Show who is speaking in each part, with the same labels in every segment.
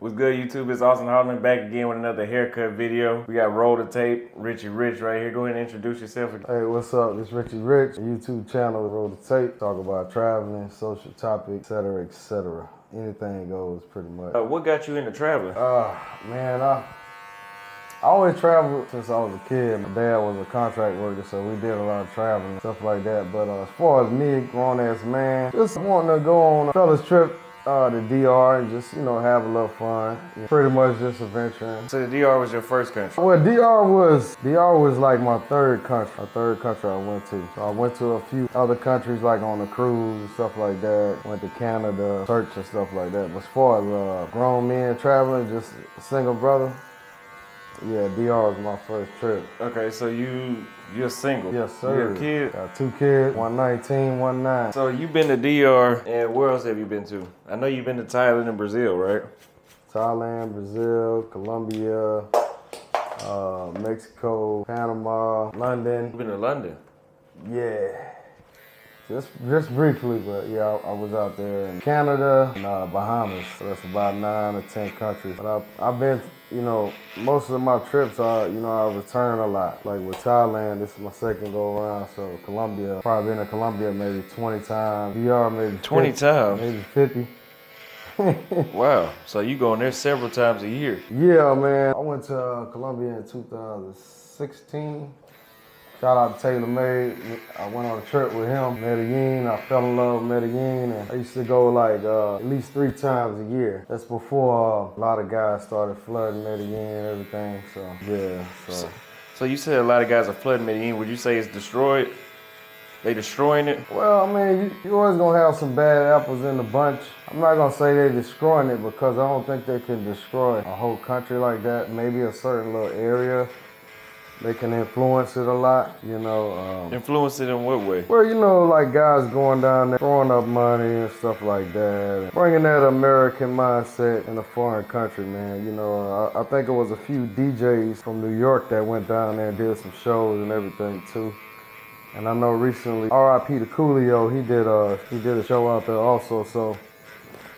Speaker 1: What's good, YouTube? It's Auston Holleman back again with another haircut video. We got Roll the Tape, Richie Rich right here. Go ahead and introduce yourself.
Speaker 2: Hey, what's up? This is Richie Rich, YouTube channel, Roll the Tape. Talk about traveling, social topics, etc., etc. Anything goes, pretty much.
Speaker 1: What got you into traveling?
Speaker 2: Man, I always traveled since I was a kid. My dad was a contract worker, so we did a lot of traveling, stuff like that. But as far as me, grown-ass man, just wanting to go on a fella's trip to DR and just, have a little fun. Pretty much just adventuring.
Speaker 1: So the DR was your first country?
Speaker 2: Well, DR was like my third country I went to. So I went to a few other countries like on a cruise and stuff like that. Went to Canada, church and stuff like that. But as far as grown men traveling, just a single brother, yeah, DR was my first trip.
Speaker 1: Okay, so you're single?
Speaker 2: Yes, sir.
Speaker 1: You have kids?
Speaker 2: Got 2 kids, one 19, one 9.
Speaker 1: So you've been to DR, and where else have you been to? I know you've been to Thailand and Brazil, right?
Speaker 2: Thailand, Brazil, Colombia, Mexico, Panama, London.
Speaker 1: You've been to London?
Speaker 2: Yeah. Just briefly, but yeah, I was out there in Canada and Bahamas. So that's about 9 or 10 countries. But I've been, most of my trips are, I return a lot. Like with Thailand, this is my second go around. So Colombia, probably been to Colombia maybe 20 times. DR maybe
Speaker 1: 20 times?
Speaker 2: Maybe 50.
Speaker 1: Wow, so you going there several times a year?
Speaker 2: Yeah, man. I went to Colombia in 2016. Shout out to Taylor Made. I went on a trip with him, Medellin. I fell in love with Medellin, and I used to go like at least 3 times a year. That's before a lot of guys started flooding Medellin and everything. So yeah.
Speaker 1: So you said a lot of guys are flooding Medellin. Would you say it's destroyed? They destroying it?
Speaker 2: Well, I mean, you always gonna have some bad apples in the bunch. I'm not gonna say they're destroying it because I don't think they can destroy a whole country like that. Maybe a certain little area. They can influence it a lot,
Speaker 1: Influence it in what way?
Speaker 2: Well, like guys going down there, throwing up money and stuff like that. And bringing that American mindset in a foreign country, man. I think it was a few DJs from New York that went down there and did some shows and everything too. And I know recently, R.I.P. to Coolio, he did a show out there also. So,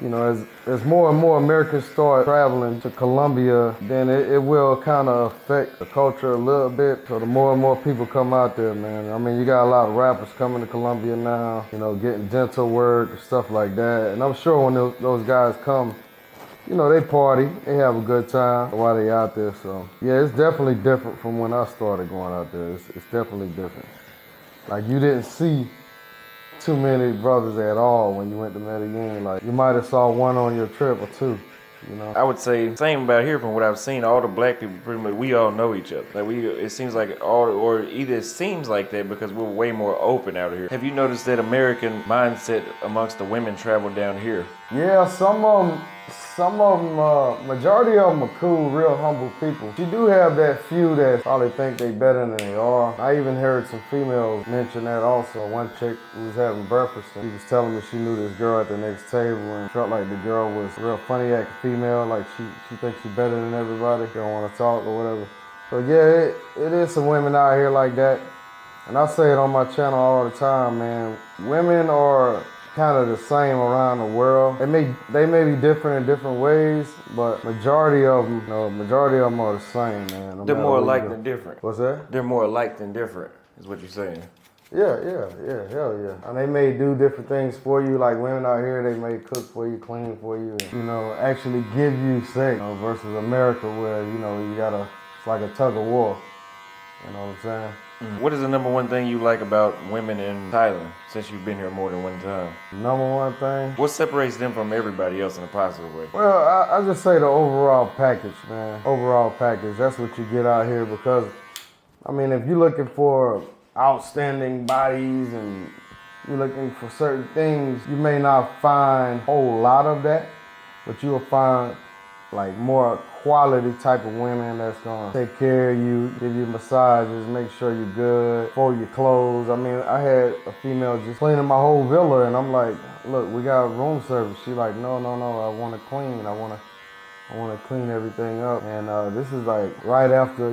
Speaker 2: as more and more Americans start traveling to Colombia, then it will kind of affect the culture a little bit. So the more and more people come out there, man. I mean, you got a lot of rappers coming to Colombia now, getting dental work and stuff like that. And I'm sure when those guys come, they party, they have a good time while they out there. So yeah, it's definitely different from when I started going out there. It's definitely different. Like you didn't see too many brothers at all when you went to Medellin. Like you might have saw one on your trip or 2.
Speaker 1: I would say same about here. From what I've seen, all the black people pretty much we all know each other. Like it seems like either it seems like that because we're way more open out here. Have you noticed that American mindset amongst the women travel down here?
Speaker 2: Yeah, some of them, majority of them are cool, real humble people. You do have that few that probably think they better than they are. I even heard some females mention that also. One chick who was having breakfast, and she was telling me she knew this girl at the next table and felt like the girl was a real funny acting female, like she thinks she's better than everybody. She don't want to talk or whatever. So yeah, it is some women out here like that. And I say it on my channel all the time, man. Women are kind of the same around the world. They may be different in different ways, but majority of them are the same, man.
Speaker 1: They're more alike than different.
Speaker 2: What's that?
Speaker 1: They're more alike than different, is what you're saying.
Speaker 2: Yeah, hell yeah. And they may do different things for you, like women out here, they may cook for you, clean for you, and, actually give you sex, versus America where, it's like a tug of war. You know what I'm saying?
Speaker 1: What is the number one thing you like about women in Thailand, since you've been here more than one time?
Speaker 2: Number one thing?
Speaker 1: What separates them from everybody else in a positive way?
Speaker 2: Well, I just say the overall package, man. Overall package, that's what you get out here because, I mean, if you're looking for outstanding bodies and you're looking for certain things, you may not find a whole lot of that, but you'll find like more quality type of women that's gonna take care of you, give you massages, make sure you're good, fold your clothes. I mean, I had a female just cleaning my whole villa and I'm like, look, we got room service. She like, no, I want to clean. I want to clean everything up. And this is like right after,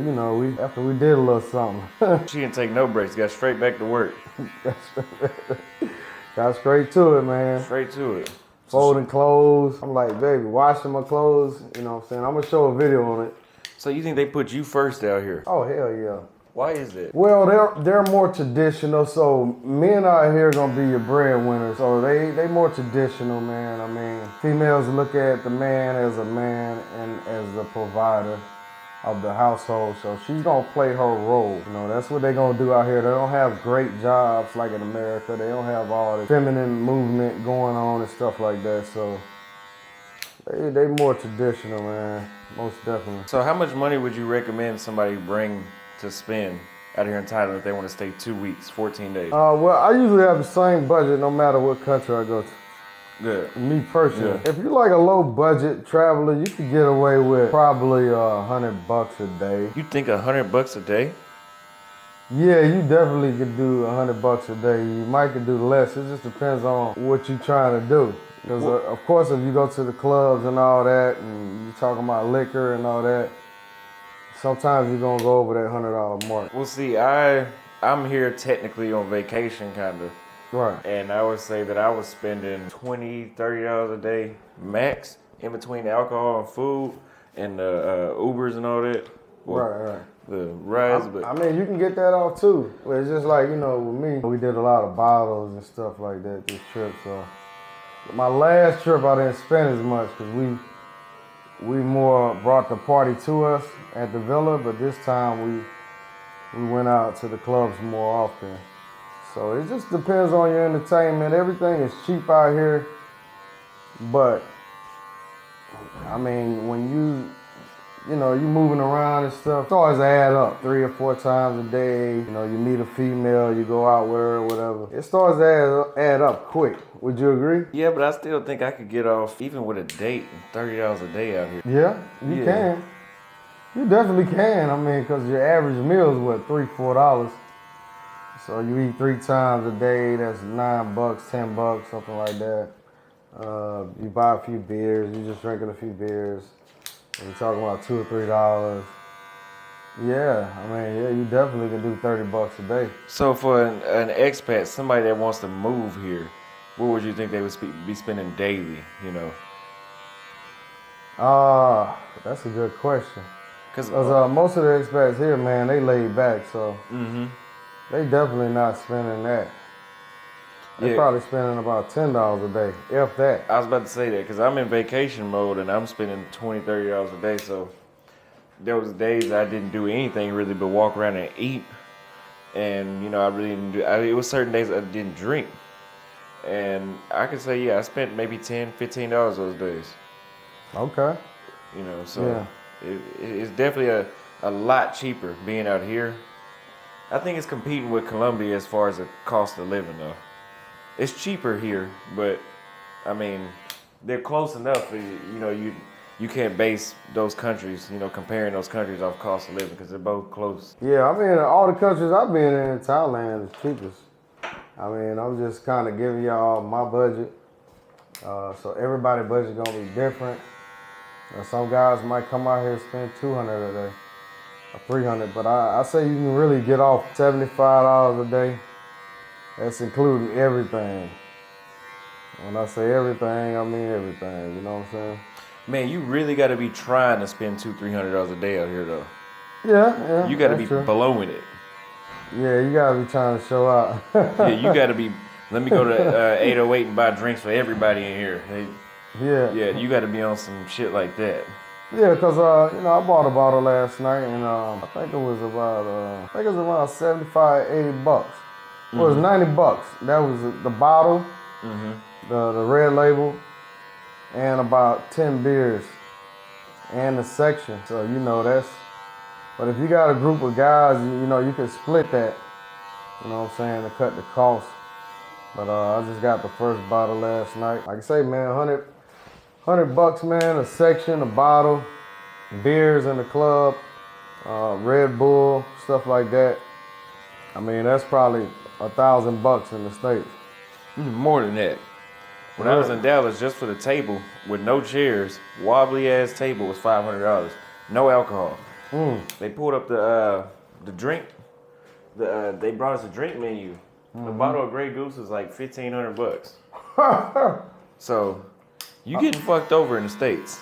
Speaker 2: after we did a little something.
Speaker 1: She didn't take no breaks, got straight back to work.
Speaker 2: Got straight to it, man.
Speaker 1: Straight to it.
Speaker 2: folding clothes. I'm like, baby, washing my clothes. You know what I'm saying? I'm gonna show a video on it.
Speaker 1: So you think they put you first out here?
Speaker 2: Oh, hell yeah.
Speaker 1: Why is that?
Speaker 2: Well, they're more traditional, so men out here gonna be your breadwinners. So they more traditional, man. I mean, females look at the man as a man and as the provider of the household. So she's gonna play her role. You know, that's what they gonna do out here. They don't have great jobs like in America. They don't have all the feminine movement going on and stuff like that. So they more traditional, man. Most definitely.
Speaker 1: So how much money would you recommend somebody bring to spend out here in Thailand if they want to stay 2 weeks, 14 days?
Speaker 2: Well, I usually have the same budget no matter what country I go to.
Speaker 1: Good.
Speaker 2: Me personally.
Speaker 1: Yeah.
Speaker 2: If you like a low budget traveler, you could get away with probably $100 a day.
Speaker 1: You think $100 a day?
Speaker 2: Yeah, you definitely could do $100 a day. You might could do less. It just depends on what you're trying to do. Because of course, if you go to the clubs and all that, and you're talking about liquor and all that, sometimes you're gonna go over that $100 mark.
Speaker 1: Well, see, I'm here technically on vacation, kind of.
Speaker 2: Right.
Speaker 1: And I would say that I was spending $20, $30 a day max in between alcohol and food and Ubers and all that. Well,
Speaker 2: Right.
Speaker 1: The rides, but
Speaker 2: I mean, you can get that off too. But it's just like, you know, with me, we did a lot of bottles and stuff like that this trip. So my last trip, I didn't spend as much because we more brought the party to us at the villa. But this time we went out to the clubs more often. So it just depends on your entertainment. Everything is cheap out here. But I mean, when you moving around and stuff, it always add up 3 or 4 times a day. You know, you meet a female, you go out with her or whatever. It starts to add up quick. Would you agree?
Speaker 1: yeah, but I still think I could get off even with a date $30 a day out here.
Speaker 2: Yeah, you can. You definitely can. I mean, because your average meal is what, $3, $4. So you eat 3 times a day, that's $9, $10, something like that. You buy a few beers, you just drinking a few beers. You're talking about $2 or $3. Yeah, I mean, yeah, you definitely can do $30 a day.
Speaker 1: So for an expat, somebody that wants to move here, what would you think they would be spending daily, you know?
Speaker 2: That's a good question.
Speaker 1: Because
Speaker 2: most of the expats here, man, they laid back, so they definitely not spending that. They probably spending about $10 a day, if that.
Speaker 1: I was about to say that because I'm in vacation mode and I'm spending $20, $30 a day. So there was days I didn't do anything really but walk around and eat. And, you know, I really didn't it was certain days I didn't drink. And I could say, yeah, I spent maybe $10, $15 those days.
Speaker 2: Okay.
Speaker 1: You know, so it's definitely a lot cheaper being out here. I think it's competing with Colombia as far as the cost of living, though. It's cheaper here, but I mean, they're close enough. You know, you can't base those countries, you know, comparing those countries off cost of living because they're both close.
Speaker 2: Yeah, I mean, all the countries I've been in, Thailand is cheapest. I mean, I'm just kind of giving y'all my budget. So everybody's budget gonna be different. Some guys might come out here and spend $200 a day or $300, but I say you can really get off $75 a day. That's including everything. When I say everything, I mean everything. You know what I'm saying?
Speaker 1: Man, you really got to be trying to spend $200-$300 a day out here, though.
Speaker 2: Yeah.
Speaker 1: You got to be
Speaker 2: true.
Speaker 1: blowing it.
Speaker 2: Yeah, you got to be trying to show out.
Speaker 1: Yeah, you got to be. Let me go to 808 and buy drinks for everybody in here. Yeah, you got to be on some shit like that.
Speaker 2: Yeah, because, I bought a bottle last night, and I think it was around 75, $80. Well, it was $90. That was the bottle, the red label, and about 10 beers, and the section. So, you know, but if you got a group of guys, you can split that, you know what I'm saying, to cut the cost. But I just got the first bottle last night. Like I say, man, $100, man, a section, a bottle, beers in the club, Red Bull, stuff like that. I mean, that's probably $1,000 in the States.
Speaker 1: More than that. When I was in Dallas, just for the table with no chairs, wobbly ass table was $500. No alcohol. They pulled up the drink. They brought us a drink menu. The bottle of Grey Goose was like $1,500. So You getting fucked over in the States?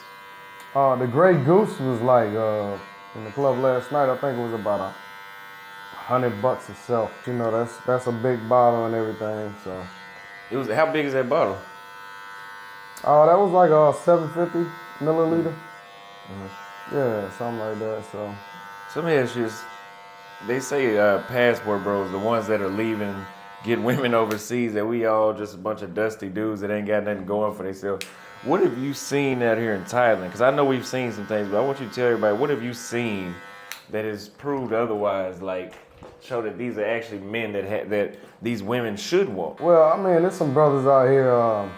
Speaker 2: The Grey Goose was like in the club last night. I think it was about $100 itself. You know, that's a big bottle and everything. So.
Speaker 1: It was. How big is that bottle?
Speaker 2: That was like a 750 milliliter. Mm-hmm. Yeah, something like that. So
Speaker 1: let me ask you this. They say passport bros, the ones that are leaving, get women overseas, that we all just a bunch of dusty dudes that ain't got nothing going for themselves. What have you seen out here in Thailand? Because I know we've seen some things, but I want you to tell everybody, what have you seen that has proved otherwise, like show that these are actually men that these women should want?
Speaker 2: Well, I mean, there's some brothers out here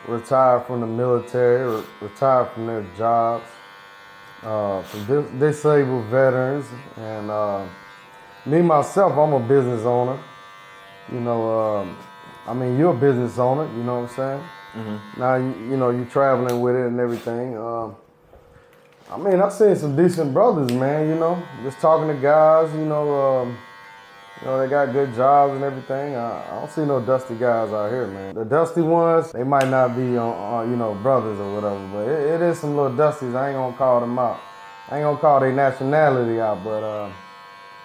Speaker 2: retired from the military, retired from their jobs, some disabled veterans, and me myself, I'm a business owner. You know, I mean, you're a business owner. You know what I'm saying? Mm-hmm. Now you know you're traveling with it and everything. I mean, I've seen some decent brothers, man. You know, just talking to guys. You know, they got good jobs and everything. I don't see no dusty guys out here, man. The dusty ones, they might not be on brothers or whatever, but it is some little dusties. I ain't gonna call them out. I ain't gonna call their nationality out, but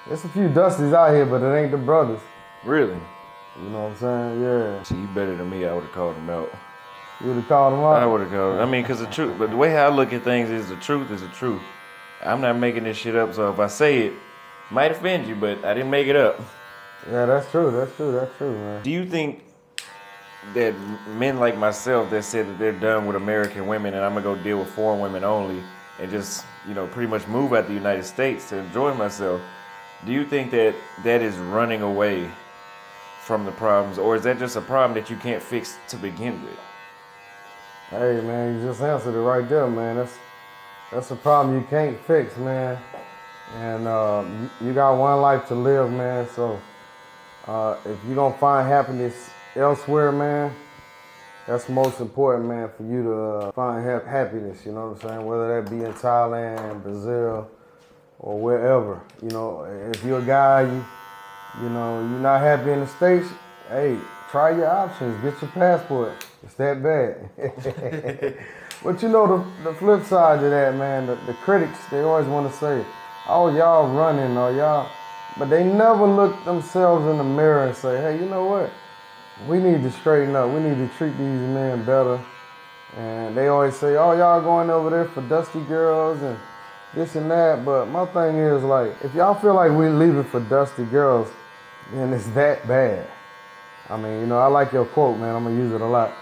Speaker 2: there's a few dusties out here, but it ain't the brothers.
Speaker 1: Really?
Speaker 2: You know what I'm saying? Yeah.
Speaker 1: See, you better than me. I would have called them out.
Speaker 2: You would have called them out?
Speaker 1: I would have called them. I mean, because the truth, but the way I look at things is the truth is the truth. I'm not making this shit up, so if I say it, might offend you, but I didn't make it up.
Speaker 2: Yeah, that's true, man.
Speaker 1: Do you think that men like myself that said that they're done with American women and I'm gonna go deal with foreign women only and just, pretty much move out the United States to enjoy myself, do you think that that is running away from the problems, or is that just a problem that you can't fix to begin with?
Speaker 2: Hey, man, you just answered it right there, man. That's a problem you can't fix, man. And you got one life to live, man. So if you don't find happiness elsewhere, man, that's most important, man, for you to find happiness, you know what I'm saying? Whether that be in Thailand, Brazil, or wherever. You know, if you're a guy, you're not happy in the States, hey, try your options, get your passport. It's that bad. But the flip side to that, man, the critics, they always want to say, oh, y'all running, or y'all, but they never look themselves in the mirror and say, hey, you know what? We need to straighten up. We need to treat these men better. And they always say, oh, y'all going over there for dusty girls and this and that. But my thing is, like, if y'all feel like we're leaving for dusty girls, then it's that bad. I mean, I like your quote, man. I'm going to use it a lot.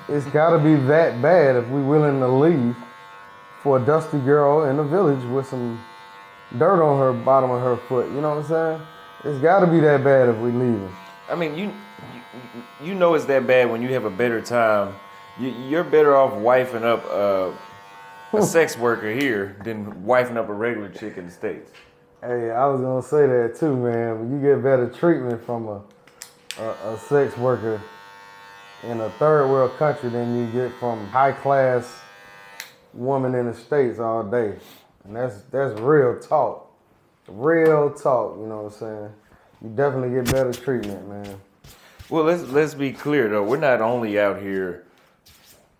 Speaker 2: It's got to be that bad if we're willing to leave for a dusty girl in a village with some dirt on her bottom of her foot. You know what I'm saying? It's got to be that bad if we're leaving.
Speaker 1: I mean, you know it's that bad when you have a better time. You're better off wifing up a sex worker here than wifing up a regular chick in the States.
Speaker 2: Hey, I was going to say that too, man. When you get better treatment from a sex worker in a third world country than you get from high class woman in the States all day. And that's real talk. Real talk, you know what I'm saying? You definitely get better treatment, man.
Speaker 1: Well, let's be clear though. We're not only out here.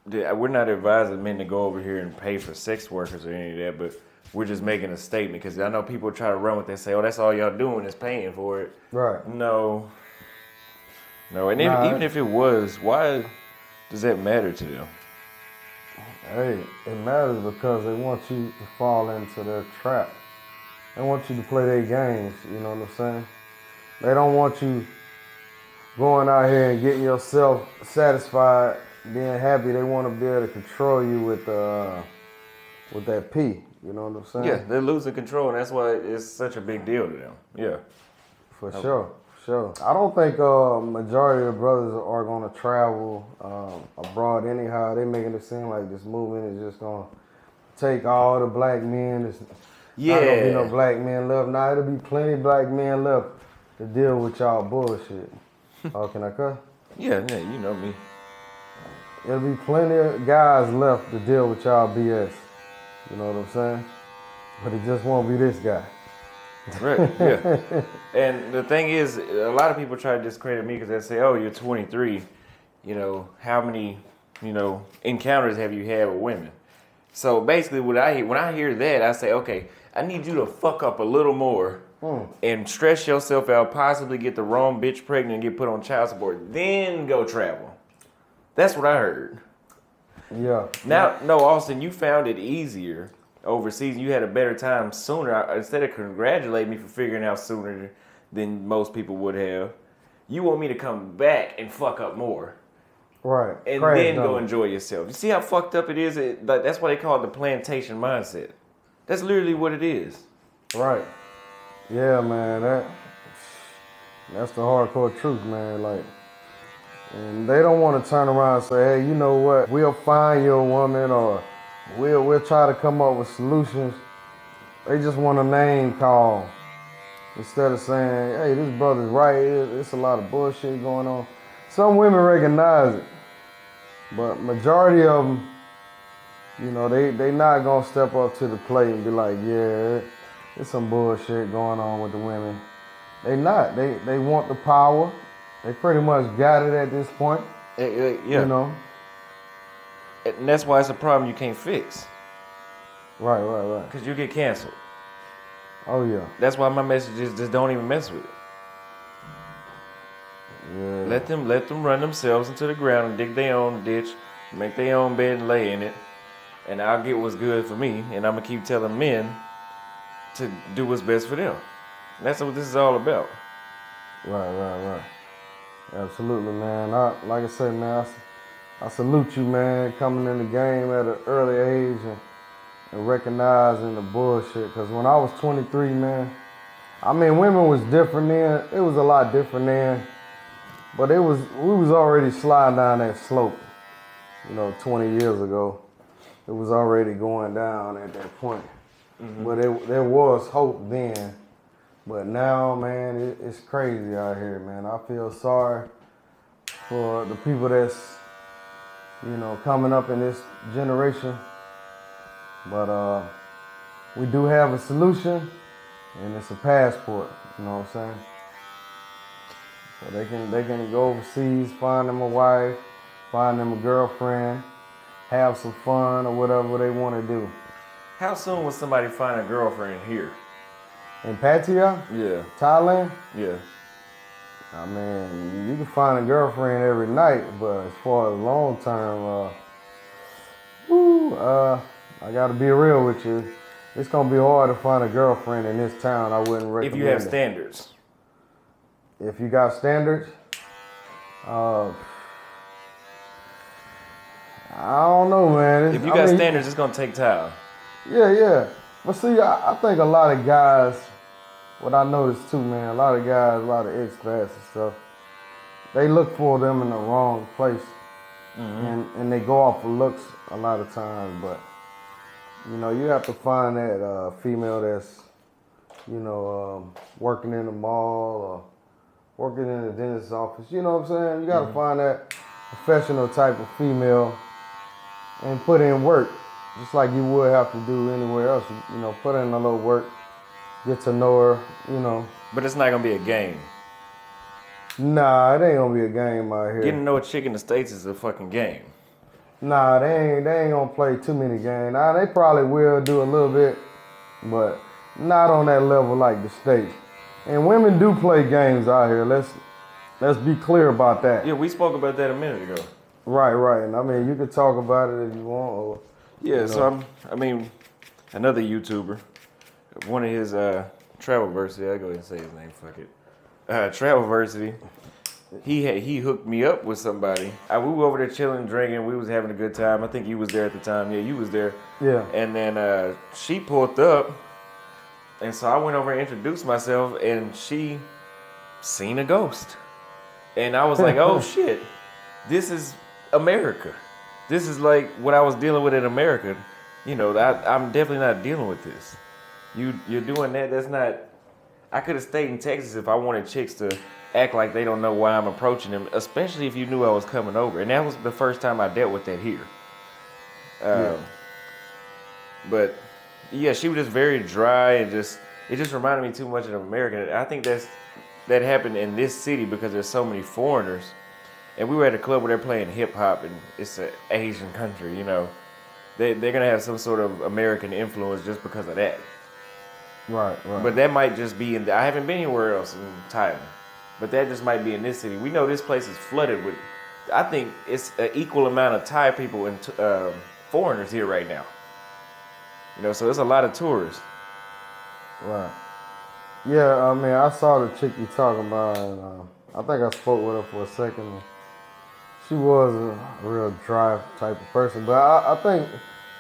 Speaker 1: We're not advising men to go over here and pay for sex workers or any of that, but we're just making a statement because I know people try to run with that and say, "Oh, that's all y'all doing is paying for it."
Speaker 2: Right.
Speaker 1: No. And even if it was, why does that matter to them?
Speaker 2: Hey, it matters because they want you to fall into their trap. They want you to play their games, you know what I'm saying? They don't want you going out here and getting yourself satisfied, being happy. They want to be able to control you with that P, you know what I'm saying?
Speaker 1: Yeah, they're losing control, and that's why it's such a big deal to them. Yeah.
Speaker 2: For sure. I don't think majority of brothers are going to travel abroad anyhow. They making it seem like this movement is just going to take all the black men. There's not going to be no black men left. Now, it'll be plenty of black men left to deal with y'all bullshit. Oh, can I cut?
Speaker 1: Yeah, you know me.
Speaker 2: There'll be plenty of guys left to deal with y'all BS. You know what I'm saying? But it just won't be this guy.
Speaker 1: Right, yeah. And the thing is, a lot of people try to discredit me because they say, oh, you're 23. How many encounters have you had with women? So basically, when I hear that, I say, okay, I need you to fuck up a little more and stress yourself out, possibly get the wrong bitch pregnant and get put on child support, then go travel. That's what I heard.
Speaker 2: Yeah.
Speaker 1: Now, no, Austin, you found it easier overseas. You had a better time sooner. Instead of congratulating me for figuring out sooner than most people would have, you want me to come back and fuck up more.
Speaker 2: Right.
Speaker 1: And then go enjoy yourself. You see how fucked up it is? That's why they call it the plantation mindset. That's literally what it is.
Speaker 2: Right. Yeah, man. That's the hardcore truth, man. Like, and they don't want to turn around and say, hey, you know what? We'll find you a woman, or we'll try to come up with solutions. They just want a name call instead of saying, hey, this brother's right. It's a lot of bullshit going on. Some women recognize it, but majority of them, they not gonna step up to the plate and be like, yeah, there's some bullshit going on with the women. They not. They want the power. They pretty much got it at this point.
Speaker 1: Yeah. And that's why it's a problem you can't fix.
Speaker 2: Right.
Speaker 1: Because you get canceled.
Speaker 2: Oh, yeah.
Speaker 1: That's why my message is just don't even mess with it.
Speaker 2: Yeah.
Speaker 1: Let them run themselves into the ground and dig their own ditch, make their own bed and lay in it, and I'll get what's good for me, and I'm going to keep telling men to do what's best for them. And that's what this is all about.
Speaker 2: Right. Absolutely, man. Like I said, man, I salute you, man, coming in the game at an early age and recognizing the bullshit. Because when I was 23, man, I mean, women was different then. It was a lot different then. But we was already sliding down that slope, 20 years ago. It was already going down at that point. Mm-hmm. But there was hope then. But now, man, it's crazy out here, man. I feel sorry for the people that's, coming up in this generation. But we do have a solution, and it's a passport, you know what I'm saying? So they can go overseas, find them a wife, find them a girlfriend, have some fun or whatever they want to do.
Speaker 1: How soon will somebody find a girlfriend here?
Speaker 2: In Pattaya?
Speaker 1: Yeah.
Speaker 2: Thailand?
Speaker 1: Yeah.
Speaker 2: I mean, you can find a girlfriend every night, but as far as long term, I gotta be real with you. It's gonna be hard to find a girlfriend in this town. I wouldn't recommend it.
Speaker 1: If you have standards.
Speaker 2: If you got standards, I don't know, man.
Speaker 1: If you got standards, it's gonna take time.
Speaker 2: Yeah. But see, I think a lot of guys, what I noticed too, man, a lot of guys, a lot of expats and stuff, they look for them in the wrong place. Mm-hmm. And they go off of looks a lot of times. But, you have to find that female that's, working in the mall or working in the dentist's office. You know what I'm saying? You got to find that professional type of female and put in work. Just like you would have to do anywhere else. Put in a little work, get to know her,
Speaker 1: But it's not going to be a game.
Speaker 2: Nah, it ain't going to be a game out here.
Speaker 1: Getting to know a chick in the States is a fucking game.
Speaker 2: Nah, they ain't going to play too many games. Nah, they probably will do a little bit, but not on that level like the States. And women do play games out here. Let's be clear about that.
Speaker 1: Yeah, we spoke about that a minute ago.
Speaker 2: Right. And I mean, you could talk about it if you want. Or,
Speaker 1: so another YouTuber, one of his Travelversity, I'll go ahead and say his name, fuck it. Travelversity, he hooked me up with somebody. We were over there chilling, drinking, we was having a good time. I think you was there at the time. Yeah, you was there.
Speaker 2: Yeah.
Speaker 1: And then she pulled up, and so I went over and introduced myself, and she seen a ghost. And I was like, oh shit, this is America. This is like what I was dealing with in America. I'm definitely not dealing with this. You're doing that. That's not. I could have stayed in Texas if I wanted chicks to act like they don't know why I'm approaching them, especially if you knew I was coming over. And that was the first time I dealt with that here. But yeah, she was just very dry and it just reminded me too much of America. I think that happened in this city because there's so many foreigners. and we were at a club where they're playing hip hop, and it's an Asian country, you know. They're gonna have some sort of American influence just because of that.
Speaker 2: Right.
Speaker 1: But that might just be I haven't been anywhere else in Thailand, but that just might be in this city. We know this place is flooded with. I think it's an equal amount of Thai people and foreigners here right now. You know, so there's a lot of tourists.
Speaker 2: Right. Yeah, I mean, I saw the chick you talking about, and I think I spoke with her for a second. She was a real dry type of person, but I think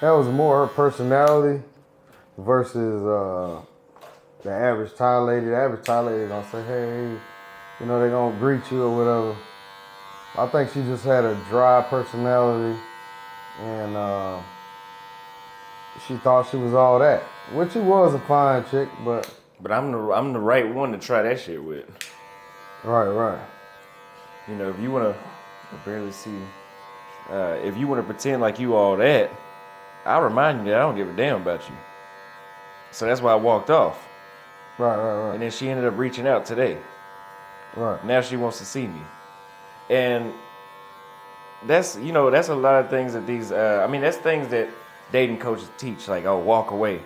Speaker 2: that was more her personality versus the average Thai lady. The average Thai lady gonna say, hey, you know, they gonna greet you or whatever. I think she just had a dry personality, and she thought she was all that, which she was a fine chick, but
Speaker 1: I'm the right one to try that shit with.
Speaker 2: Right.
Speaker 1: You know, if you wanna, I barely see. If you wanna pretend like you all that, I'll remind you that I don't give a damn about you. So that's why I walked off.
Speaker 2: Right.
Speaker 1: And then she ended up reaching out today.
Speaker 2: Right.
Speaker 1: Now she wants to see me. And that's, you know, that's a lot of things that that's things that dating coaches teach, like, oh, walk away.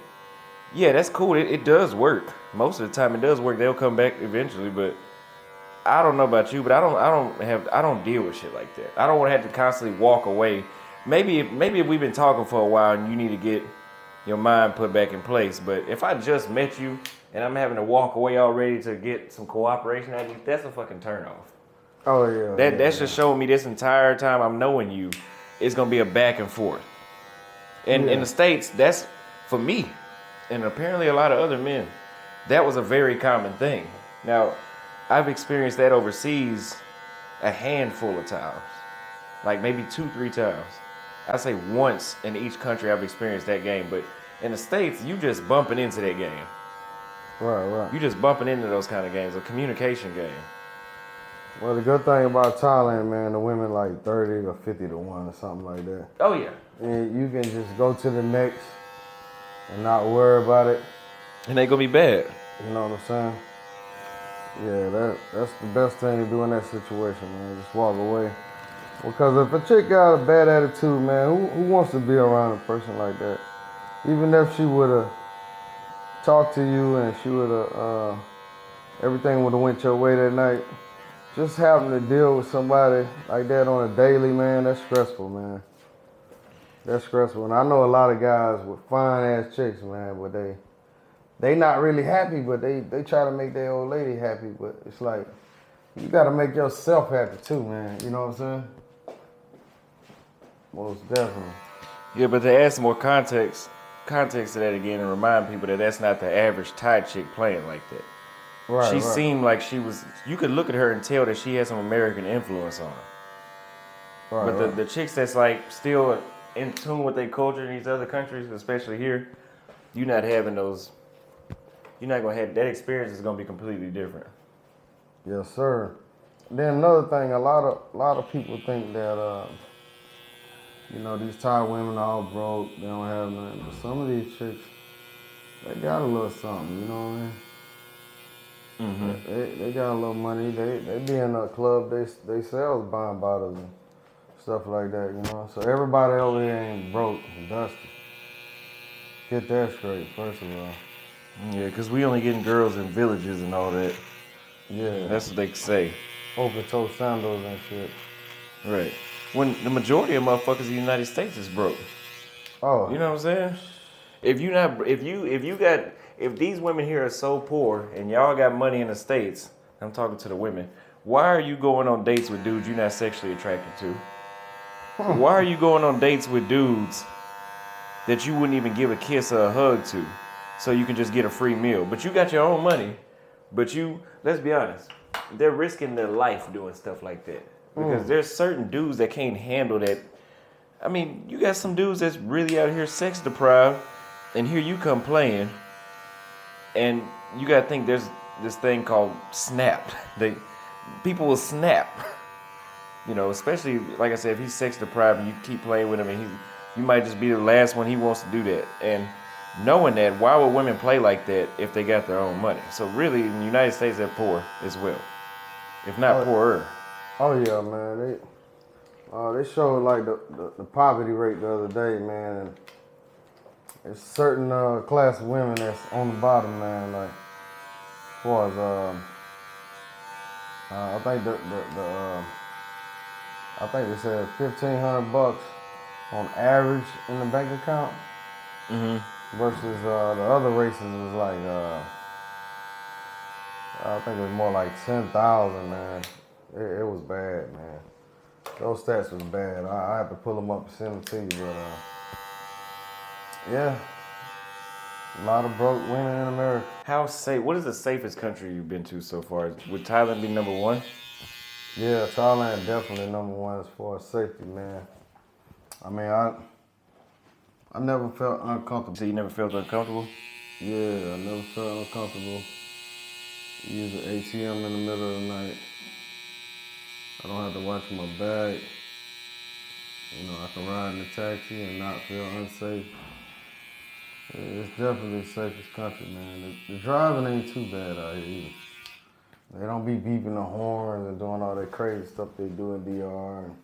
Speaker 1: Yeah, that's cool. It does work. Most of the time it does work. They'll come back eventually, but I don't know about you, but I don't deal with shit like that. I don't want to have to constantly walk away. Maybe if we've been talking for a while and you need to get your mind put back in place, but if I just met you and I'm having to walk away already to get some cooperation out of you, that's a fucking turnoff.
Speaker 2: Oh yeah.
Speaker 1: That's just showing me this entire time I'm knowing you, it's gonna be a back and forth. And in the States, that's for me, and apparently a lot of other men, that was a very common thing. Now, I've experienced that overseas a handful of times, like maybe 2-3 times. I say once in each country I've experienced that game, but in the States, you just bumping into that game.
Speaker 2: Right.
Speaker 1: You just bumping into those kind of games, a communication game.
Speaker 2: Well, the good thing about Thailand, man, the women like 30 or 50 to 1 or something like that.
Speaker 1: Oh yeah.
Speaker 2: And you can just go to the next and not worry about it.
Speaker 1: And they gonna be bad.
Speaker 2: You know what I'm saying? Yeah, that's the best thing to do in that situation, man. Just walk away. Because if a chick got a bad attitude, man, who wants to be around a person like that? Even if she would have talked to you and she would have, everything would have went your way that night. Just having to deal with somebody like that on a daily, man, that's stressful, man. That's stressful. And I know a lot of guys with fine-ass chicks, man, but they not really happy, but they try to make their old lady happy. But it's like, you got to make yourself happy too, man. You know what I'm saying? Most definitely.
Speaker 1: Yeah, but to add some more context to that again and remind people that that's not the average Thai chick playing like that.
Speaker 2: Right,
Speaker 1: she seemed like she was, you could look at her and tell that she had some American influence on her.
Speaker 2: Right,
Speaker 1: But the chicks that's like still in tune with their culture in these other countries, especially here, you're not having those, you're not going to have, that experience is going to be completely different.
Speaker 2: Yes, sir. Then another thing, a lot of people think that, you know, these Thai women are all broke, they don't have nothing. But some of these chicks, they got a little something, you know what I mean?
Speaker 1: Mm-hmm.
Speaker 2: They got a little money. They be in a club. They sell buying bottles and stuff like that. You know. So everybody over here ain't broke and dusty. Get that straight, first of all.
Speaker 1: Yeah, because we only getting girls in villages and all that.
Speaker 2: Yeah.
Speaker 1: That's what they say.
Speaker 2: Open toe sandals and shit.
Speaker 1: Right. When the majority of motherfuckers in the United States is broke.
Speaker 2: Oh.
Speaker 1: You know what I'm saying? If these women here are so poor and y'all got money in the States, I'm talking to the women, why are you going on dates with dudes you're not sexually attracted to? Why are you going on dates with dudes that you wouldn't even give a kiss or a hug to so you can just get a free meal? But you got your own money, but let's be honest, they're risking their life doing stuff like that. Because there's certain dudes that can't handle that. I mean, you got some dudes that's really out here sex deprived, and here you come playing. And you gotta think there's this thing called snap. People will snap. You know, especially like I said, if he's sex deprived and you keep playing with him, and you might just be the last one he wants to do that. And knowing that, why would women play like that if they got their own money? So really, in the United States, they're poor as well, if not poorer.
Speaker 2: Oh yeah, man. They showed like the poverty rate the other day, man. And it's certain class of women that's on the bottom, man. Like, as far as I think I think they said $1,500 on average in the bank account. Versus the other races was like I think it was more like 10,000, man. It was bad, man. Those stats was bad. I have to pull them up and send them to you, but yeah, a lot of broke women in America.
Speaker 1: How safe? What is the safest country you've been to so far? Would Thailand be number one?
Speaker 2: Yeah, Thailand definitely number one as far as safety, man. I mean, I never felt uncomfortable.
Speaker 1: So you never felt uncomfortable?
Speaker 2: Yeah, I never felt uncomfortable. Use an ATM in the middle of the night. I don't have to watch my bag. You know, I can ride in a taxi and not feel unsafe. It's definitely the safest country, man. The driving ain't too bad out here either. They don't be beeping the horns and doing all that crazy stuff they do in DR and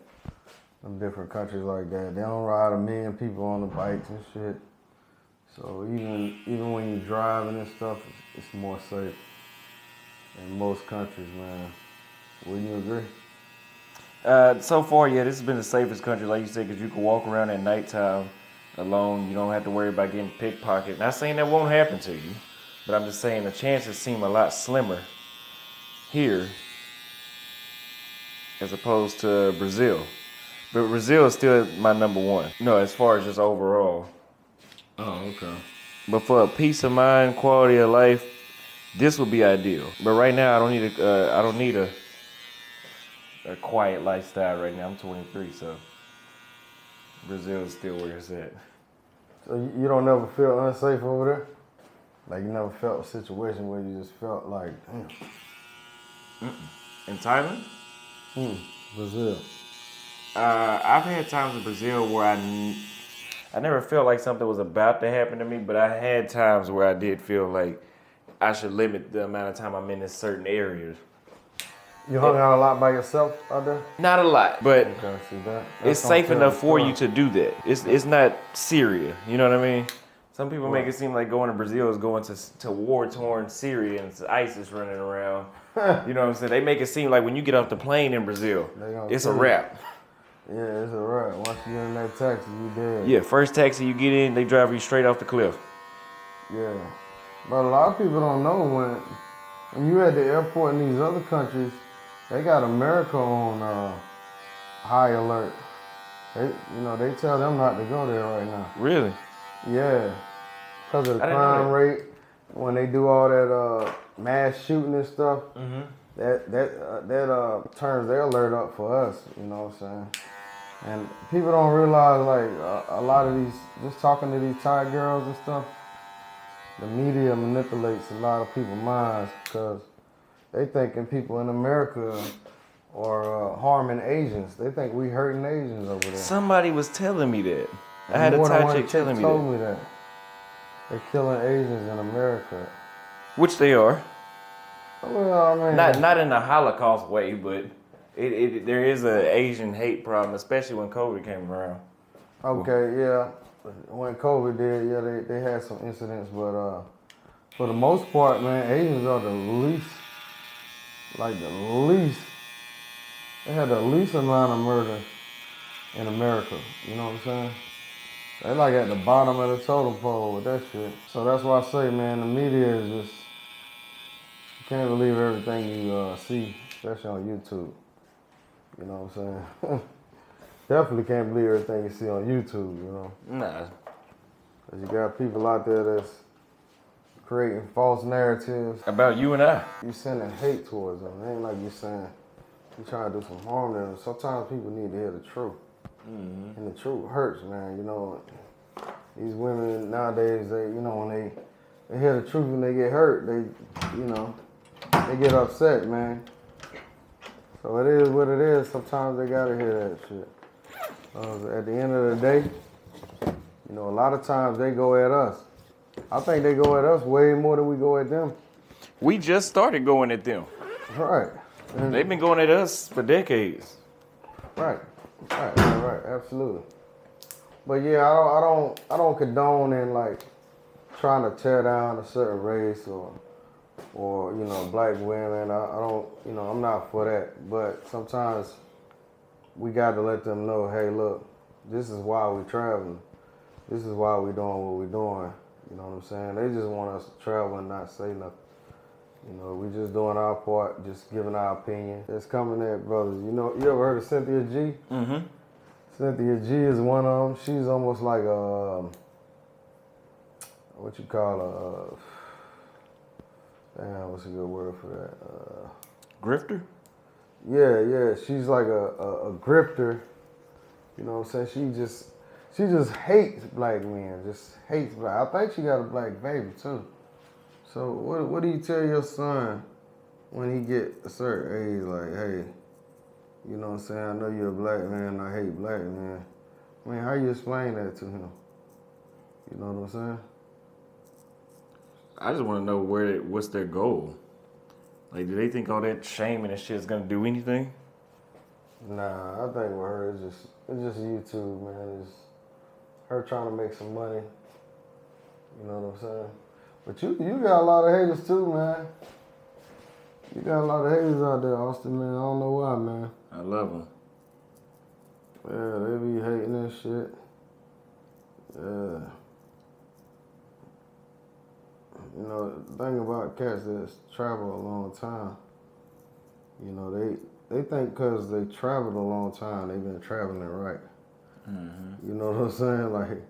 Speaker 2: them different countries like that. They don't ride 1 million people on the bikes and shit. So even when you're driving and stuff, it's more safe in most countries, man. Wouldn't you agree?
Speaker 1: So far, yeah, this has been the safest country, like you said, because you can walk around at nighttime alone. You don't have to worry about getting pickpocketed. Not saying that won't happen to you, but I'm just saying the chances seem a lot slimmer here as opposed to Brazil. But Brazil is still my number one. No, as far as just overall.
Speaker 2: Oh, okay.
Speaker 1: But for a peace of mind, quality of life, this would be ideal. But right now, I don't need a quiet lifestyle right now. I'm 23, so Brazil is still where it's at.
Speaker 2: So you don't never feel unsafe over there? Like you never felt a situation where you just felt like, damn.
Speaker 1: In Thailand?
Speaker 2: Brazil.
Speaker 1: I've had times in Brazil where I never felt like something was about to happen to me, but I had times where I did feel like I should limit the amount of time I'm in certain areas.
Speaker 2: You hung out a lot by yourself out there?
Speaker 1: Not a lot, but
Speaker 2: Okay, see that?
Speaker 1: it's safe enough for you to do that. It's not Syria, you know what I mean? Some people make it seem like going to Brazil is going to war-torn Syria and it's ISIS running around. You know what I'm saying? They make it seem like when you get off the plane in Brazil, it's a wrap.
Speaker 2: Yeah, it's a wrap. Once you get in that taxi, you dead.
Speaker 1: Yeah, first taxi you get in, they drive you straight off the cliff.
Speaker 2: Yeah. But a lot of people don't know when you at the airport in these other countries, they got America on high alert. They tell them not to go there right now.
Speaker 1: Really?
Speaker 2: Yeah. Because of the crime rate, when they do all that mass shooting and stuff, that turns their alert up for us, you know what I'm saying? And people don't realize, like, a lot of these, just talking to these Thai girls and stuff, the media manipulates a lot of people's minds because they thinking people in America are harming Asians. They think we hurting Asians over there.
Speaker 1: Somebody was telling me that. I had a Thai chick telling me
Speaker 2: told me that. They're killing Asians in America.
Speaker 1: Which they are.
Speaker 2: Well, I mean,
Speaker 1: not in a Holocaust way, but there is an Asian hate problem, especially when COVID came around.
Speaker 2: Okay, yeah. When COVID did, yeah, they had some incidents, but for the most part, man, Asians are the least. They had the least amount of murder in America. You know what I'm saying? They like at the bottom of the totem pole with that shit. So that's why I say, man, the media is just, you can't believe everything you see, especially on YouTube. You know what I'm saying? Definitely can't believe everything you see on YouTube, you know?
Speaker 1: Nah.
Speaker 2: Because you got people out there that's creating false narratives.
Speaker 1: About you and I.
Speaker 2: You sending hate towards them. It ain't like you saying you trying to do some harm to them. Sometimes people need to hear the truth. And the truth hurts, man. You know, these women nowadays, when they hear the truth and they get hurt, they get upset, man. So it is what it is. Sometimes they gotta hear that shit. At the end of the day, a lot of times they go at us. I think they go at us way more than we go at them.
Speaker 1: We just started going at them.
Speaker 2: Right.
Speaker 1: They've been going at us for decades.
Speaker 2: Right, absolutely. But yeah, I don't condone in like trying to tear down a certain race or you know, black women. I don't, you know, I'm not for that. But sometimes we got to let them know, hey, look, this is why we're traveling. This is why we're doing what we're doing. You know what I'm saying? They just want us to travel and not say nothing. You know, we just doing our part, just giving our opinion. It's coming at brothers. You know, you ever heard of Cynthia G?
Speaker 1: Mm-hmm.
Speaker 2: Cynthia G is one of them. She's almost like a, what you call damn, what's a good word for that?
Speaker 1: Grifter?
Speaker 2: Yeah. She's like a grifter. You know what I'm saying? She just hates black men. Just hates black. I think she got a black baby too. So what do you tell your son when he get a certain age? Like, hey, you know what I'm saying? I know you're a black man. I hate black men. I mean, how you explain that to him? You know what I'm saying?
Speaker 1: I just want to know what's their goal. Like, do they think all that shaming and shit is gonna do anything?
Speaker 2: Nah, I think with her it's just YouTube, man. It's her trying to make some money. You know what I'm saying? But you got a lot of haters too, man. You got a lot of haters out there, Austin, man. I don't know why, man.
Speaker 1: I love them.
Speaker 2: Yeah, they be hating this shit. Yeah. You know, the thing about cats that's traveled a long time, you know, they think because they traveled a long time, they've been traveling right. Mm-hmm. You know what I'm saying? Like,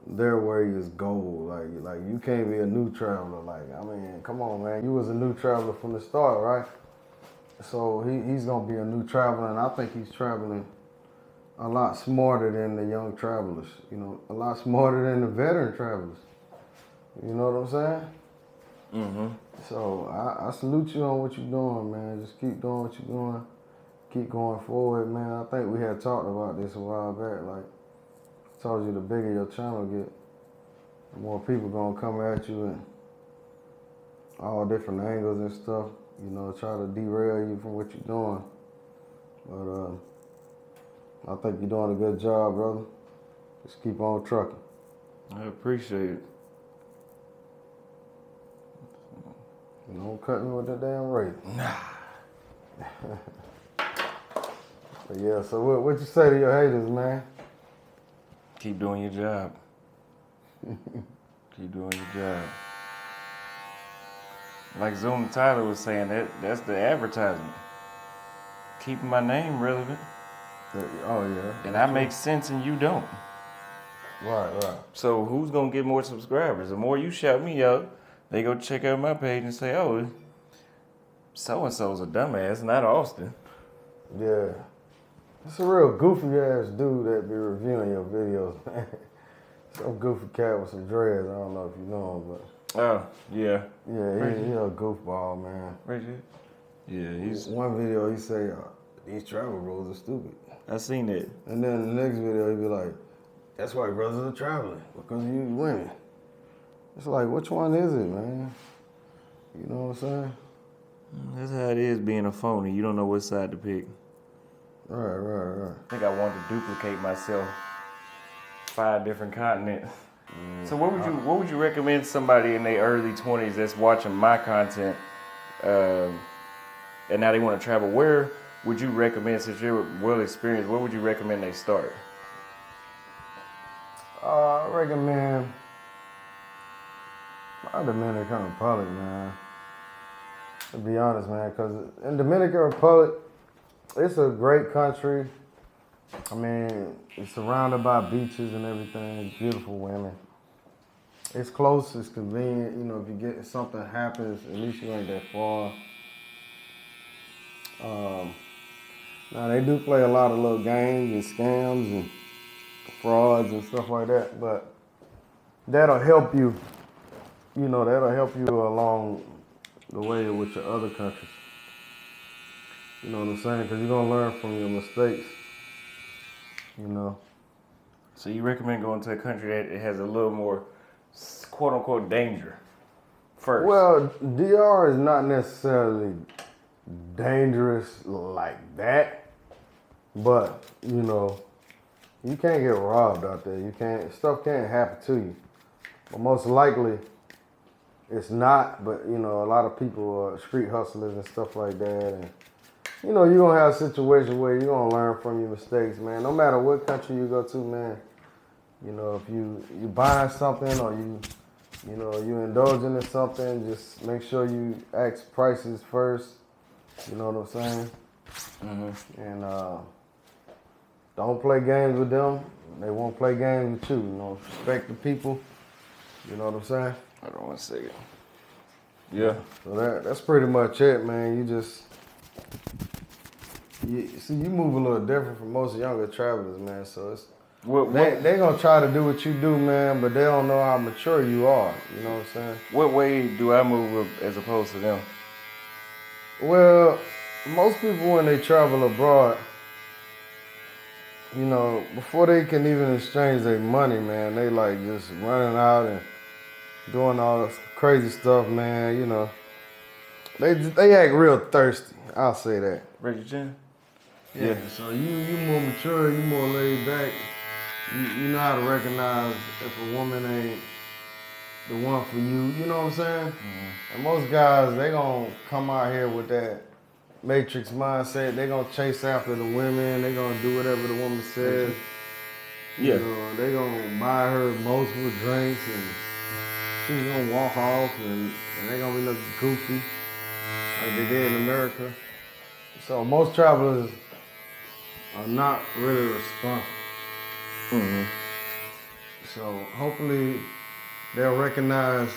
Speaker 2: their way is gold. Like you can't be a new traveler. Like, I mean, come on, man. You was a new traveler from the start, right? So he's gonna be a new traveler, and I think he's traveling a lot smarter than the young travelers. You know, a lot smarter than the veteran travelers. You know what I'm saying? Mm-hmm. So I salute you on what you're doing, man. Just keep doing what you're doing. Keep going forward, man. I think we had talked about this a while back. Like, I told you, the bigger your channel get, the more people gonna come at you and all different angles and stuff. You know, try to derail you from what you're doing. But I think you're doing a good job, brother. Just keep on trucking.
Speaker 1: I appreciate it.
Speaker 2: You don't cut me with that damn rate.
Speaker 1: Nah.
Speaker 2: But yeah, so what you say to your haters, man?
Speaker 1: Keep doing your job. Keep doing your job. Like Zoom Tyler was saying, that's the advertisement. Keeping my name relevant.
Speaker 2: Oh yeah.
Speaker 1: And I make sense and you don't.
Speaker 2: Right.
Speaker 1: So who's gonna get more subscribers? The more you shout me out, they go check out my page and say, oh, so-and-so's a dumbass, not Austin.
Speaker 2: Yeah. It's a real goofy ass dude that be reviewing your videos, man. Some goofy cat with some dreads. I don't know if you know him, but.
Speaker 1: Oh, yeah.
Speaker 2: Yeah, he's a goofball, man.
Speaker 1: Richard? Yeah, he's.
Speaker 2: One video he say, these travel rules are stupid.
Speaker 1: I seen it.
Speaker 2: And then the next video he be like, that's why brothers are traveling, because you women. It's like, which one is it, man? You know what I'm saying?
Speaker 1: That's how it is being a phony. You don't know what side to pick.
Speaker 2: Right.
Speaker 1: I think I want to duplicate myself 5 different continents. So what would you recommend somebody in their early 20s that's watching my content and now they want to travel? Where would you recommend, since you're well experienced, where would you recommend they start?
Speaker 2: I recommend my Dominican Republic, man. To be honest, man, because in Dominican Republic, it's a great country. I mean, it's surrounded by beaches and everything, beautiful women. It's close, it's convenient. You know, if something happens, at least you ain't that far. Now, they do play a lot of little games and scams and frauds and stuff like that, but that'll help you. You know, that'll help you along the way with your other countries. You know what I'm saying? Because you're going to learn from your mistakes, you know.
Speaker 1: So you recommend going to a country that it has a little more quote-unquote danger first?
Speaker 2: Well, DR is not necessarily dangerous like that, but you know, you can't get robbed out there. Stuff can't happen to you. But most likely, it's not. But you know, a lot of people are street hustlers and stuff like that, and you know, you're gonna have a situation where you're gonna learn from your mistakes, man. No matter what country you go to, man. You know, if you buying something or you indulging in something, just make sure you ask prices first. You know what I'm saying? Mm-hmm. And don't play games with them. They won't play games with you. You know, respect the people. You know what I'm saying?
Speaker 1: Hold on one second. Yeah.
Speaker 2: So that's pretty much it, man. You move a little different from most younger travelers, man. So it's they gonna try to do what you do, man, but they don't know how mature you are. You know what I'm saying?
Speaker 1: What way do I move as opposed to them?
Speaker 2: Well, most people when they travel abroad, you know, before they can even exchange their money, man, they like just running out and doing all this crazy stuff, man. You know, they act real thirsty. I'll say that.
Speaker 1: Reggie Chin?
Speaker 2: Yeah. So you more mature, you more laid back. You know how to recognize if a woman ain't the one for you. You know what I'm saying? Mm-hmm. And most guys, they gonna come out here with that matrix mindset. They gonna chase after the women. They gonna do whatever the woman says.
Speaker 1: Yeah.
Speaker 2: You know, they gonna buy her multiple drinks and she's gonna walk off and they gonna be looking goofy like they did in America. So most travelers are not really responsible. Mm-hmm. So hopefully they'll recognize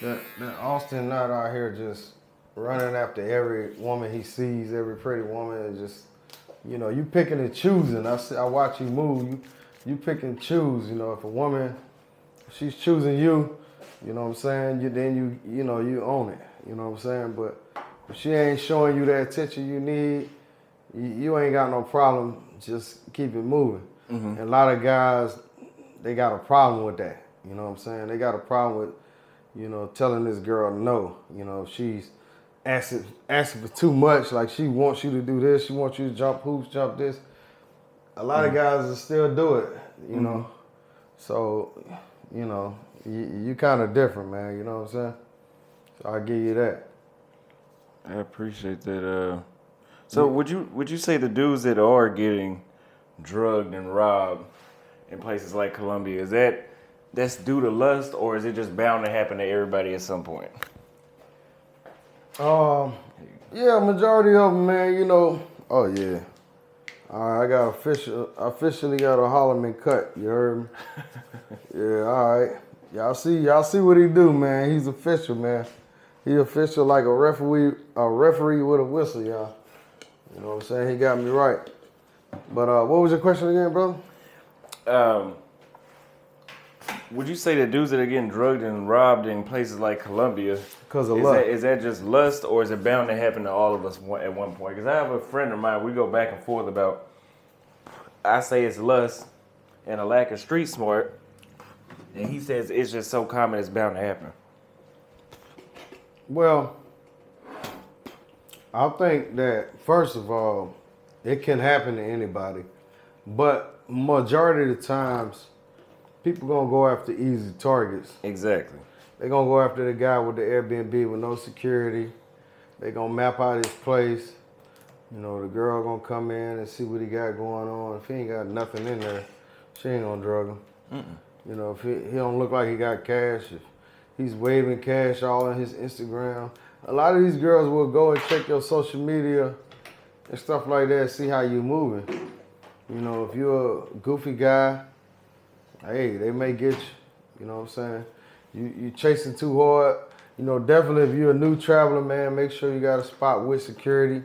Speaker 2: that Auston not out here just running after every woman he sees, every pretty woman, and just, you know, you picking and choosing. I watch you move. You pick and choose. You know, if a woman, she's choosing you, you know what I'm saying, you know, you own it. You know what I'm saying? But if she ain't showing you that attention you need, you ain't got no problem. Just keep it moving. Mm-hmm. And a lot of guys, they got a problem with that. You know what I'm saying? They got a problem with, you know, telling this girl no. You know, if she's asking for too much, like she wants you to do this, she wants you to jump hoops, jump this. A lot of guys will still do it, you know. So, you know, you kind of different, man. You know what I'm saying? So I'll give you that.
Speaker 1: I appreciate that. So would you say the dudes that are getting drugged and robbed in places like Colombia, that's due to lust, or is it just bound to happen to everybody at some point?
Speaker 2: Yeah, majority of them, man, you know. Oh yeah. All right, I officially got a Holleman cut. You heard me? Yeah, all right. Y'all see what he do, man. He's official, man. He official like a referee with a whistle, y'all. You know what I'm saying? He got me right. But what was your question again, brother?
Speaker 1: Would you say that dudes that are getting drugged and robbed in places like Colombia,
Speaker 2: because of lust,
Speaker 1: is that just lust, or is it bound to happen to all of us at one point? Because I have a friend of mine, we go back and forth about, I say it's lust and a lack of street smart, and he says it's just so common it's bound to happen.
Speaker 2: Well, I think that, first of all, it can happen to anybody. But majority of the times, people gonna go after easy targets.
Speaker 1: Exactly.
Speaker 2: They gonna go after the guy with the Airbnb with no security. They gonna map out his place. You know, the girl gonna come in and see what he got going on. If he ain't got nothing in there, she ain't gonna drug him. You know, if he don't look like he got cash, if he's waving cash all on his Instagram. A lot of these girls will go and check your social media and stuff like that, see how you moving. You know, if you're a goofy guy, hey, they may get you. You know what I'm saying? You chasing too hard. You know, definitely if you're a new traveler, man, make sure you got a spot with security.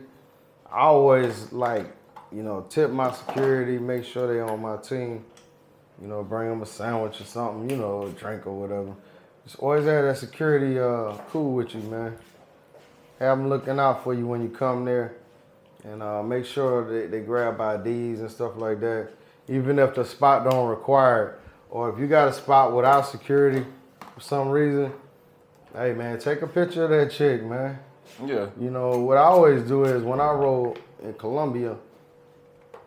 Speaker 2: I always tip my security, make sure they on my team. You know, bring them a sandwich or something, you know, a drink or whatever. Just always have that security cool with you, man. Have them looking out for you when you come there. And make sure they grab IDs and stuff like that. Even if the spot don't require it. Or if you got a spot without security for some reason, hey, man, take a picture of that chick, man.
Speaker 1: Yeah.
Speaker 2: You know, what I always do is when I roll in Colombia,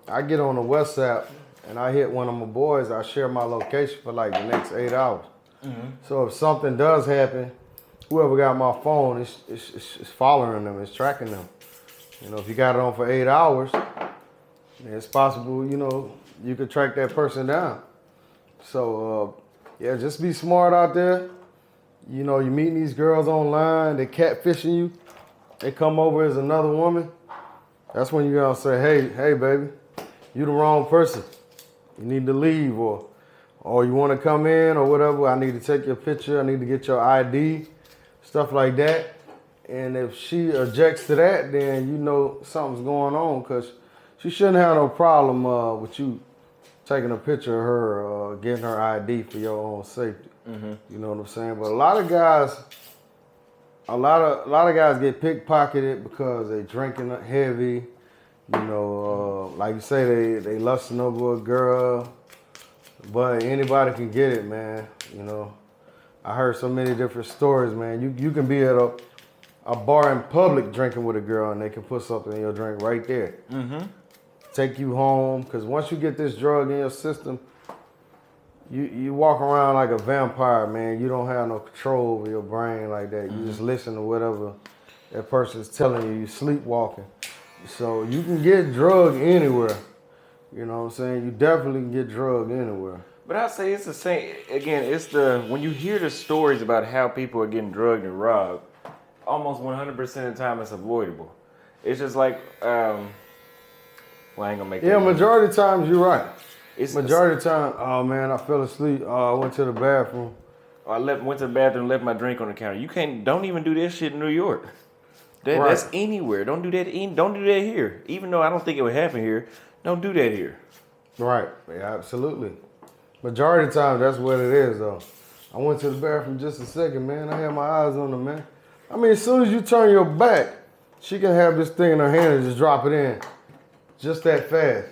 Speaker 2: I get on the WhatsApp and I hit one of my boys. I share my location for like the next 8 hours. So if something does happen, whoever got my phone is following them, it's tracking them. You know, if you got it on for 8 hours, it's possible, you know, you could track that person down. So, yeah, just be smart out there. You know, you meeting these girls online, they catfishing you. They come over as another woman. That's when you're gonna say, hey, baby, you the wrong person. You need to leave, or you wanna come in or whatever. I need to take your picture. I need to get your ID, stuff like that. And if she objects to that, then you know something's going on, because she shouldn't have no problem with you taking a picture of her, getting her ID for your own safety. You know what I'm saying? But a lot of guys get pickpocketed because they drinking heavy. You know, like you say, they lusting over a girl, but anybody can get it, man. You know, I heard so many different stories, man. You can be at a bar in public drinking with a girl, and they can put something in your drink right there. Take you home, because once you get this drug in your system, you walk around like a vampire, man. You don't have no control over your brain like that. You just listen to whatever that person's telling you. You sleepwalking. So you can get drugged anywhere. You know what I'm saying? You definitely can get drugged anywhere.
Speaker 1: But I say it's the same. Again, when you hear the stories about how people are getting drugged and robbed, almost 100% of the time it's avoidable. It's just like, well, I ain't gonna make that.
Speaker 2: Yeah, majority of times you're right. Majority of
Speaker 1: It's
Speaker 2: the time, oh man, I fell asleep. I went to the bathroom.
Speaker 1: I went to the bathroom and left my drink on the counter. Don't even do that shit in New York.
Speaker 2: Right.
Speaker 1: That's anywhere. Don't do that here. Even though I don't think it would happen here, don't do that here.
Speaker 2: Right, yeah, absolutely. Majority of the time, that's what it is, though. I went to the bathroom just a second, man. I had my eyes on her, man. I mean, as soon as you turn your back, she can have this thing in her hand and just drop it in. Just that fast.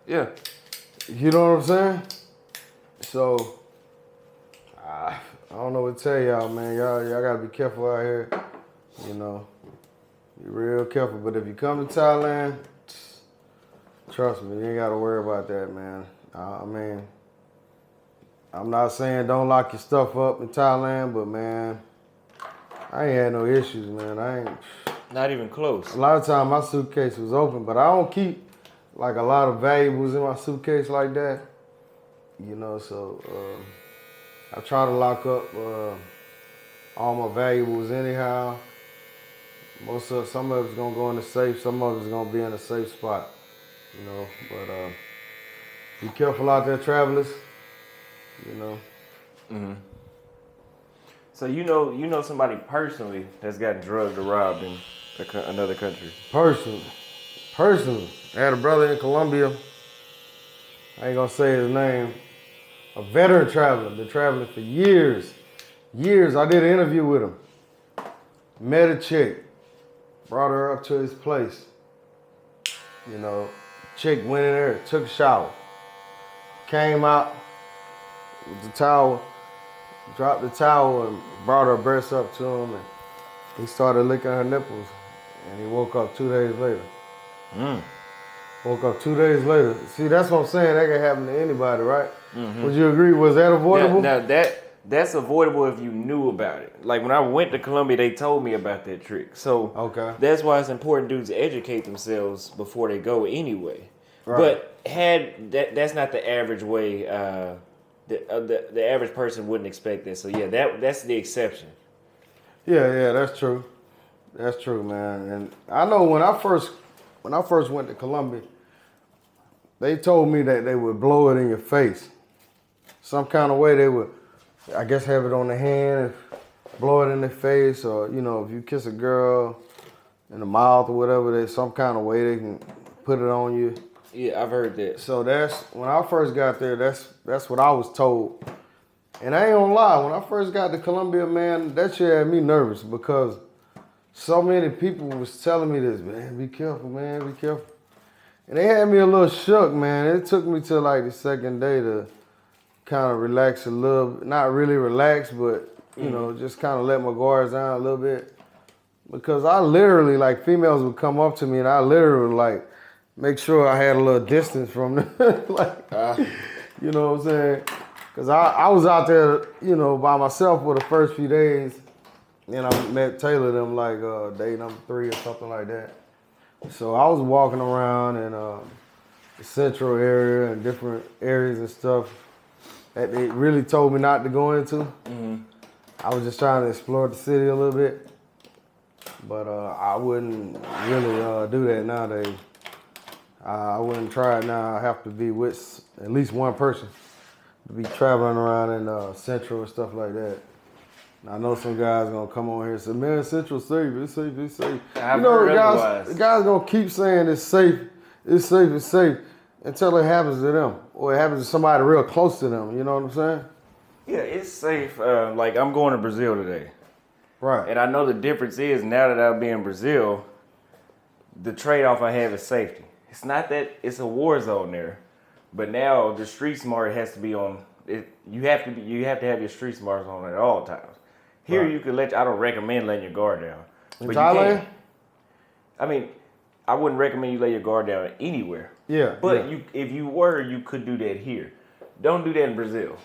Speaker 1: Yeah.
Speaker 2: You know what I'm saying? So, I don't know what to tell y'all, man. Y'all gotta be careful out here. You know, be real careful. But if you come to Thailand, trust me, you ain't gotta worry about that, man. I mean, I'm not saying don't lock your stuff up in Thailand, but man, I ain't had no issues, man. I ain't.
Speaker 1: Not even close.
Speaker 2: A lot of time my suitcase was open, but I don't keep like a lot of valuables in my suitcase like that. You know, so I try to lock up all my valuables anyhow. Some of it's gonna go in the safe, some of it's gonna be in a safe spot. You know, but be careful out there, travelers. You know.
Speaker 1: So you know somebody personally that's gotten drugged or robbed in another country?
Speaker 2: Personally, I had a brother in Colombia. I ain't gonna say his name. A veteran traveler, been traveling for years. I did an interview with him. Met a chick, brought her up to his place. You know, chick went in there, took a shower, came out with the towel, dropped the towel and brought her breasts up to him, and he started licking her nipples, and he woke up 2 days later. Woke up 2 days later. See, that's what I'm saying. That can happen to anybody, right? Would you agree? Was that avoidable?
Speaker 1: Now that's avoidable if you knew about it. Like when I went to Colombia, they told me about that trick. So that's why it's important dudes to educate themselves before they go anyway. Right. But that's not the average way. The average person wouldn't expect that. So yeah, that's the exception.
Speaker 2: Yeah, that's true. That's true, man. And I know when I first went to Colombia, they told me that they would blow it in your face. Some kind of way they would, I guess, have it on the hand and blow it in their face, or you know, if you kiss a girl in the mouth or whatever, there's some kind of way they can put it on you.
Speaker 1: Yeah, I've heard that.
Speaker 2: So that's when I first got there. That's what I was told. And I ain't gonna lie, when I first got to Colombia, man, that shit had me nervous because so many people was telling me this, man, be careful, man, be careful. And they had me a little shook, man. It took me till like the second day to kind of relax a little, not really relax, but you know, just kind of let my guards down a little bit. Because I literally, like, females would come up to me and I literally, like, make sure I had a little distance from them. Like, you know what I'm saying? Because I was out there, you know, by myself for the first few days. And I met Taylor them like day number 3 or something like that. So I was walking around in the central area and different areas and stuff that they really told me not to go into. Mm-hmm. I was just trying to explore the city a little bit. But I wouldn't really do that nowadays. I wouldn't try it now. I have to be with at least one person to be traveling around in Central and stuff like that. And I know some guys gonna come on here and say, "Man, Central's safe. It's safe. It's safe."
Speaker 1: I've heard otherwise.
Speaker 2: Guys gonna keep saying it's safe. It's safe. It's safe until it happens to them or it happens to somebody real close to them. You know what I'm saying?
Speaker 1: Yeah, it's safe. Like I'm going to Brazil today.
Speaker 2: Right.
Speaker 1: And I know the difference is now that I'll be in Brazil, the trade-off I have is safety. It's not that it's a war zone there, but now the street smart has to be on. You have to have your street smarts on at all times. Here right. You can I don't recommend letting your guard down.
Speaker 2: In Thailand?
Speaker 1: I mean, I wouldn't recommend you lay your guard down anywhere.
Speaker 2: Yeah.
Speaker 1: But if you were, you could do that here. Don't do that in Brazil.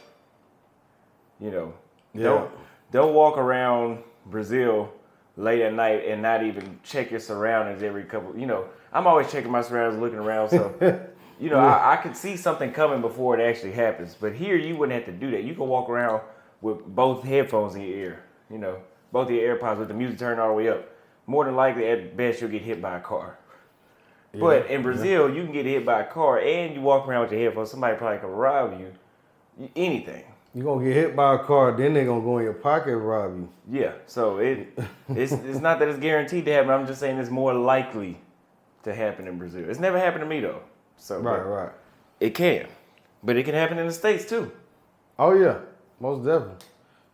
Speaker 1: You know. Yeah. Don't walk around Brazil late at night and not even check your surroundings every couple. You know, I'm always checking my surroundings, looking around. So, you know, yeah. I could see something coming before it actually happens. But here, you wouldn't have to do that. You can walk around with both headphones in your ear. You know, both of your AirPods with the music turned all the way up. More than likely, at best, you'll get hit by a car. Yeah. But in Brazil, you can get hit by a car and you walk around with your headphones. Somebody probably can rob you. Anything.
Speaker 2: You're going to get hit by a car, then they're going to go in your pocket and rob you.
Speaker 1: Yeah, so it's not that it's guaranteed to happen. I'm just saying it's more likely to happen in Brazil. It's never happened to me, though. So
Speaker 2: Right.
Speaker 1: It can. But it can happen in the States, too.
Speaker 2: Oh, yeah. Most definitely.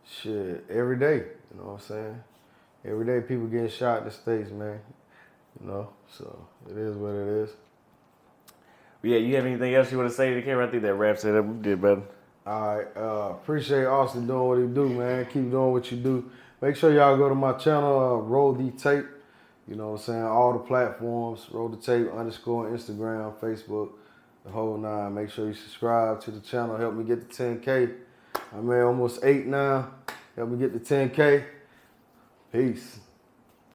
Speaker 2: Shit, every day. You know what I'm saying? Every day people getting shot in the States, man. You know, so it is what it is.
Speaker 1: Yeah, you have anything else you want to say to the camera? I think that wraps it up. We did better.
Speaker 2: All right, appreciate Auston doing what he do, man. Keep doing what you do. Make sure y'all go to my channel, Roll the Tape. You know what I'm saying? All the platforms, Roll the Tape _ Instagram, Facebook, the whole 9. Make sure you subscribe to the channel. Help me get to 10K. I'm at almost 8 now. Help me get to 10K. Peace.